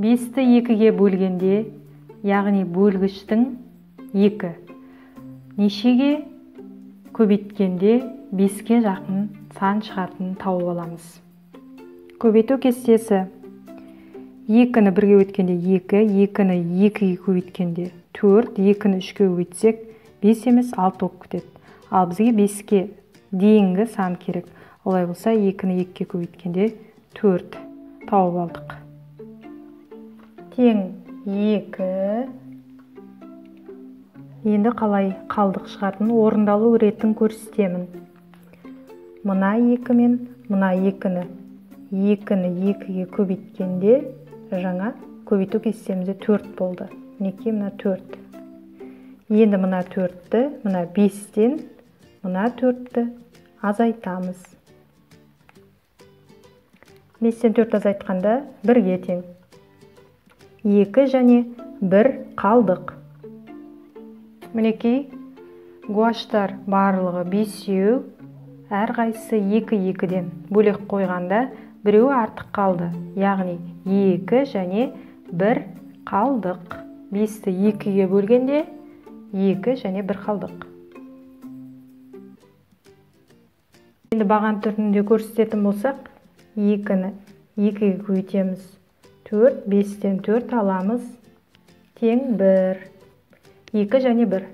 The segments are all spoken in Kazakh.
5-ті 2-ге бөлгенде, яғни бөлгіштің 2 нешеге көбейткенде 5-ке жақын сан шығатынын тауып аламыз. Көбейту кестесі: 2-ні 1-ге өткенде 2, 2-ні 2-ге көбейткенде 4, 2-ні 3-ге көбейтсек 5 емес 6 болып кетеді. Ал бізге 5-ке дейінгі сан керек. Олай болса 2-ні 2-ге көбейткенде 4 тауып алдық. Тең 2. Енді қалай қалдық шығатын орындалу ретін көрсетемін. Мына 2 мен мына 2-ні 2-ге көбейткенде жаңа көбейту кестемізде 4 болды. Мінекей мына 4. Енді мына 4-ті, мына 5-тен мына 4-ті азайтамыз. 5-тен 4 азайтқанда 1-ге тең. 2 және 1 қалдық. Мінекей гуаштар барлығы 5-еу, әрқайсысы 2-2-ден бөлек қойғанда біреуі артық қалды. Яғни 2 және 1 қалдық. 5-ті 2-ге бөлгенде 2 және 1 қалдық. Енді баған түрінде көрсететін болсақ, 2-ні 2-ге көбейтеміз. 4, 5-тен 4 аламыз. Тең 1. 2 және 1.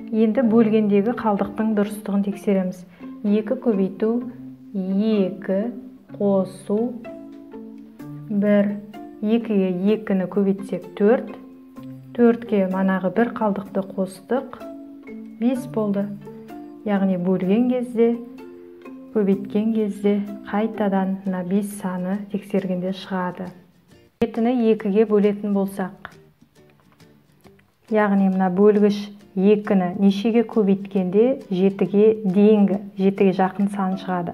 Енді бөлгендегі қалдықтың дұрыстығын тексереміз. 2 көбейту, 2 қосу, 1. 2-ге 2-ні көбейтсек 4. 4-ге манағы 1 қалдықты қостық. 5 болды. Яғни бөлген кезде, көбейткен кезде қайтадан 5 саны тексергенде шығады. 7-ні 2-ге бөлетін болсақ, яғни мына бөлгіш 2-ні нешеге көбейткенде 7-ге дейінгі, 7-ге жақын сан шығады.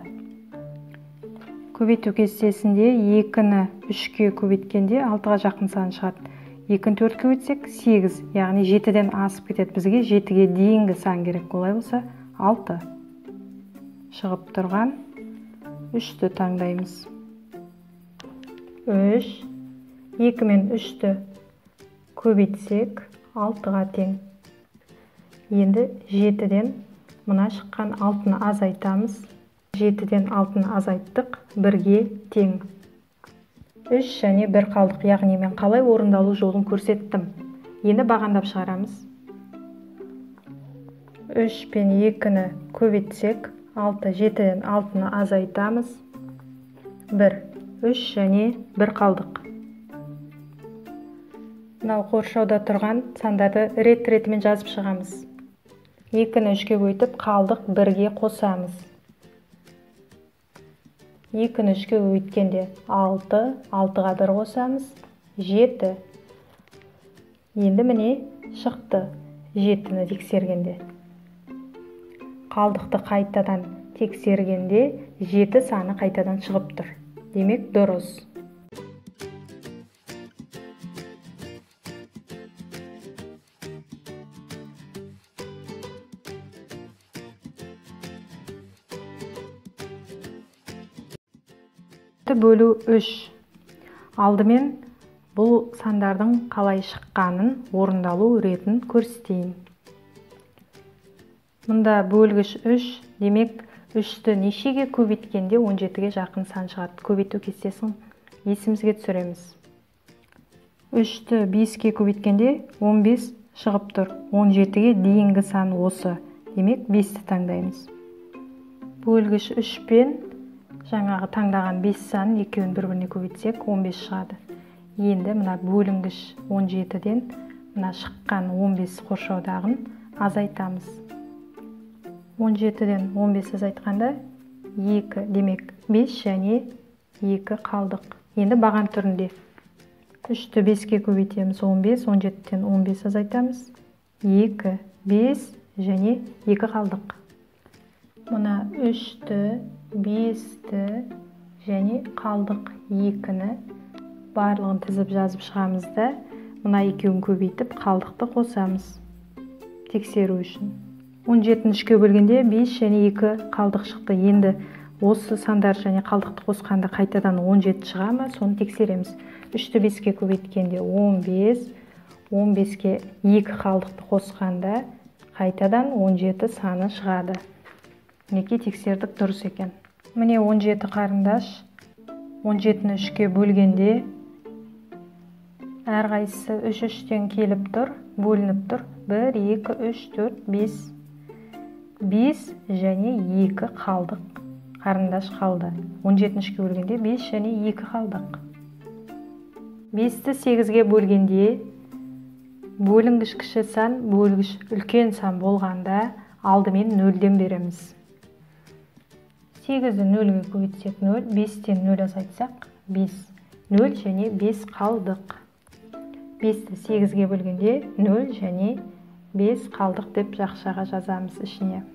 Көбейту кестесінде 2-ні 3-ге көбейткенде 6-ға жақын сан шығады. 2-ні 4-ге көбейтсек 8, яғни 7-ден асып кетеді. Бізге 7-ге дейінгі сан керек. Олай болса 6. Шығып тұрған 3-ті таңдаймыз. 3. 2 мен 3-ті көбейтсек 6-ға тең. Енді 7-ден мына шыққан 6-ны азайтамыз. 7-ден 6-ны азайттық, 1-ге тең. 3 және 1 қалдық, яғни мен қалай орындалу жолын көрсеттім. Енді бағандап шығарамыз. 3 пен 2-ні көбейтсек 6, 7-ден 6-ны азайтамыз. 1, 3 және 1 қалдық. Мынау қоршауда тұрған сандарды рет-ретімен жазып шығамыз. 2-ні 3-ге көбейтіп қалдық 1-ге қосамыз. 2-ні 3-ге көбейткенде 6, 6-ға 1 қосамыз, 7. Енді міне шықты 7-ні тексергенде. Қалдықты қайтадан тексергенде 7 саны қайтадан шығып тұр. Демек дұрыс. Бөлу 3. Алдымен бұл сандардың қалай шыққанын, орындалу ретін көрсетейін. Мұнда бөлгіш 3, демек 3-ті нешеге көбейткенде 17-ге жақын сан шығады. Көбейту кестесін есімізге түсіреміз. 3-ті 5-ге көбейткенде 15 шығып тұр. 17-ге дейінгі сан осы. Демек 5-ті таңдаймыз. Бөлгіш 3 пен жаңағы таңдаған 5 санын екеуін бір-біріне көбейтсек 15 шығады. Енді мына бөлінгіш 17-ден мына шыққан 15 қоршаудағын азайтамыз. 17-ден 15 азайтқанда 2, демек 5 және 2 қалдық. Енді баған түрінде 3-ті 5-ге көбейтеміз 15, 17-ден 15 азайтамыз. 2, 5 және 2 қалдық. Мына 3-ті 5-ті және қалдық 2-ні барлығын тізіп жазып шығамыз да, мына екеуін көбейтіп қалдықты қосамыз тексеру үшін. 17-ні 3-ге бөлгенде 5 және 2 қалдық шықты. Енді осы сандар және қалдықты қосқанда қайтадан 17 шыға ма, соны тексереміз. 3-ті 5-ке көбейткенде 15, 15-ке 2 қалдықты қосқанда қайтадан 17 саны шығады. Неке тексердік, дұрыс екен. Міне 17 қарындаш. 17-ні 3-ке бөлгенде әрқайсысы 3-3-тен келіп тұр, бөлініп тұр. 1, 2, 3, 4, 5. 5 және 2 қалдық қарындаш қалды. 17-ні 3-ке бөлгенде 5 және 2 қалдық. 5-ті 8-ге бөлгенде бөлінгіш кіші сан, бөлгіш үлкен сан болғанда алдымен 0-ден береміз. 8-ді 0-ге көбейтсек 0, 5-тен 0 азайтсақ 5. 0 және 5 қалдық. 5-ті 8-ге бөлгенде 0 және 5 қалдық деп жақшаға жазамыз ішіне.